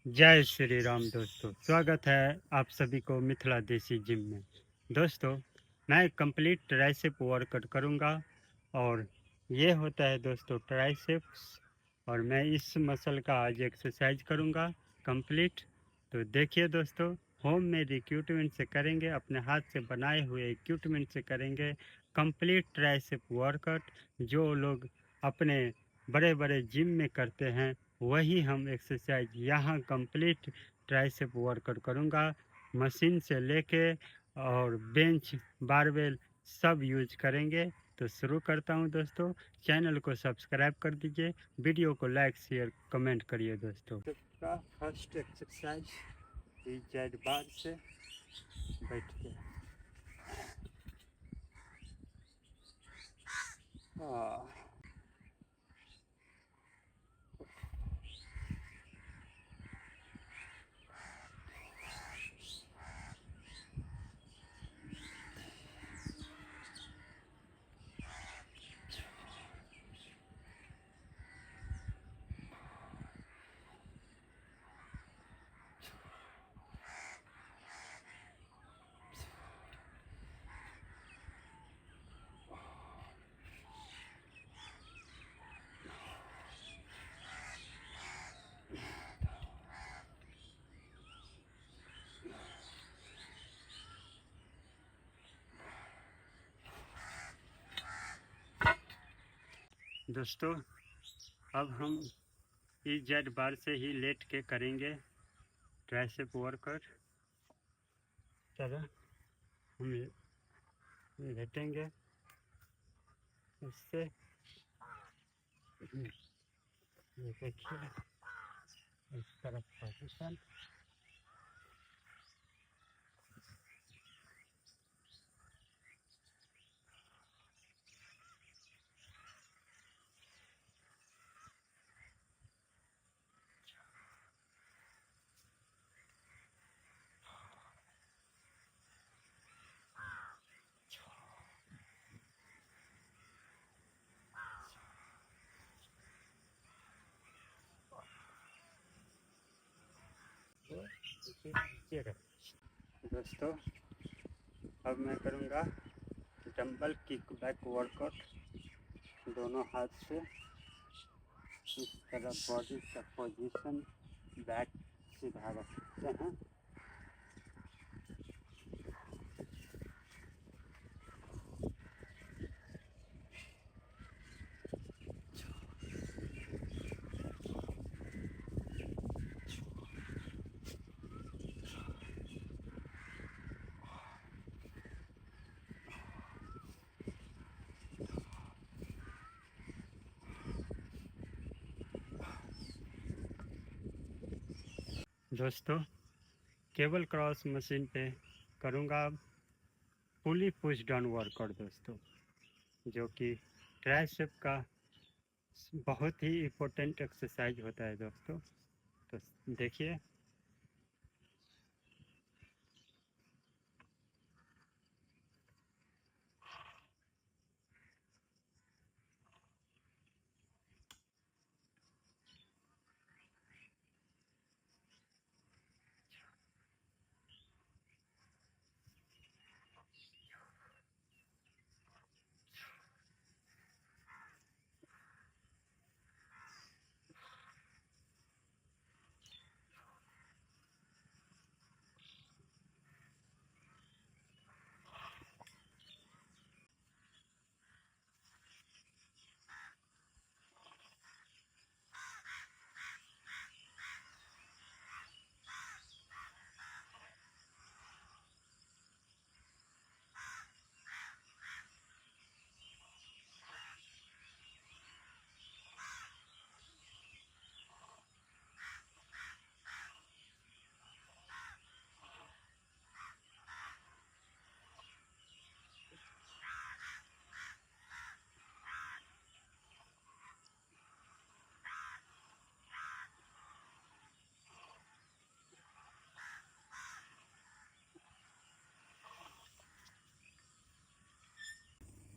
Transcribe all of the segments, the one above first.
जय श्री राम दोस्तों, स्वागत है आप सभी को मिथिला देसी जिम में। दोस्तों, मैं कंप्लीट ट्राइसेप वर्कआउट करूंगा और ये होता है दोस्तों ट्राइसेप्स, और मैं इस मसल का आज एक्सरसाइज करूंगा कंप्लीट। तो देखिए दोस्तों, होम मेड इक्विपमेंट से करेंगे, अपने हाथ से बनाए हुए इक्विपमेंट से करेंगे कंप्लीट ट्राइसेप वर्कआउट। जो लोग अपने बड़े बड़े जिम में करते हैं वही हम एक्सरसाइज यहाँ कंप्लीट ट्राइसेप वर्कआउट करूँगा, मशीन से लेके और बेंच बारबेल सब यूज करेंगे। तो शुरू करता हूँ दोस्तों। चैनल को सब्सक्राइब कर दीजिए, वीडियो को लाइक शेयर कमेंट करिए दोस्तों। का फर्स्ट एक्सरसाइज जेड बार से बैठ के दोस्तों, अब हम इस जेड बार से ही लेट के करेंगे ट्राइसेप वर्कआउट। तरह हम लेटेंगे इससे, ये देखिए इस तरफ पोजीशन। दोस्तों, अब मैं करूँगा डंबल किक बैक वर्कआउट दोनों हाथ से। इस तरह बॉडी का पोजीशन बैक सीधा रखते हैं। दोस्तों, केबल क्रॉस मशीन पे करूँगा पुली पुश डाउन वर्कआउट दोस्तों, जो कि ट्राइसेप का बहुत ही इम्पोर्टेंट एक्सरसाइज होता है दोस्तों। तो देखिए,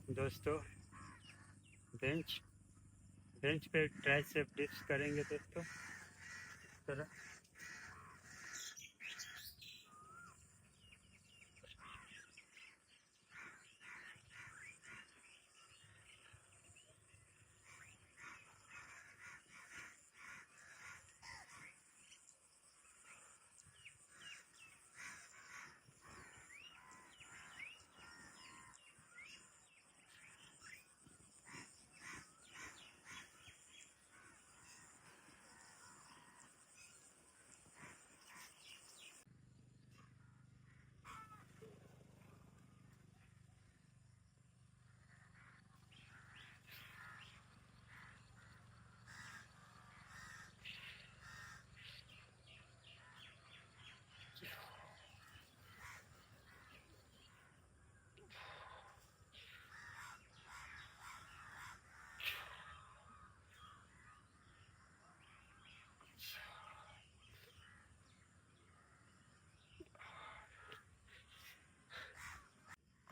दोस्तों बेंच बेंच पे ट्राइसेप डिप्स करेंगे दोस्तों। इस तरह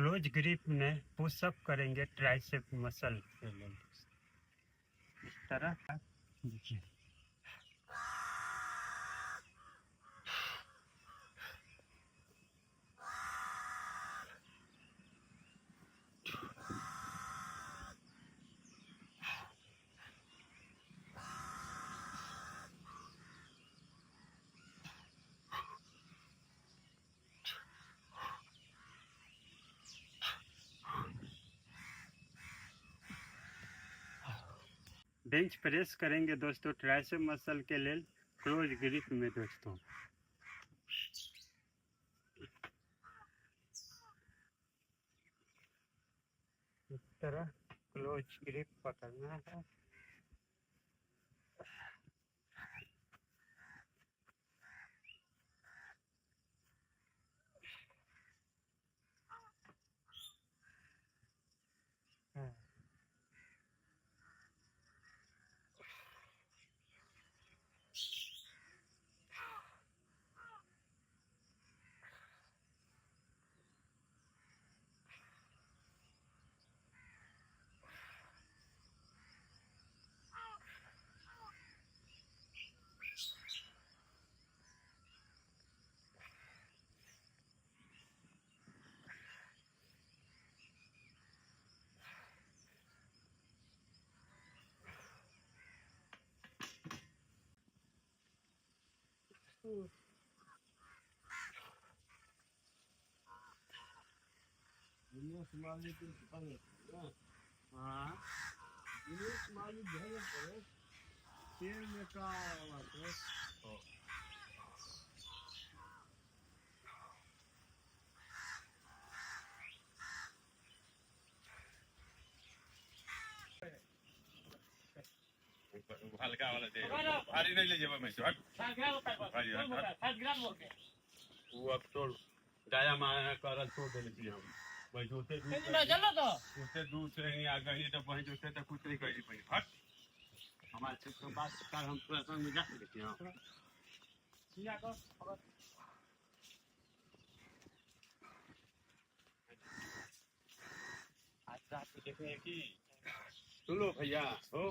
क्लोज ग्रिप में पुशअप करेंगे ट्राइसेप मसल के लिए। इस तरह का देखिए। बेंच प्रेस करेंगे दोस्तों ट्राइसेप मसल के लिए क्लोज ग्रिप में दोस्तों। इस तरह क्लोज ग्रिप पकड़ना है। हल्का वाला दे भारी नहीं ले जेबा में से हट भारी हट वो अब छोड़ गाया माया करल छोड़ देले छी हम भाई जोते दूर से नहीं आ गई तो वहीं जोते तो कुछ नहीं करी भाई हट हमारे से तो बात कर हम प्रसंग में जा सकते हैं आज रात को देखेंगे कि सुनो भैया हो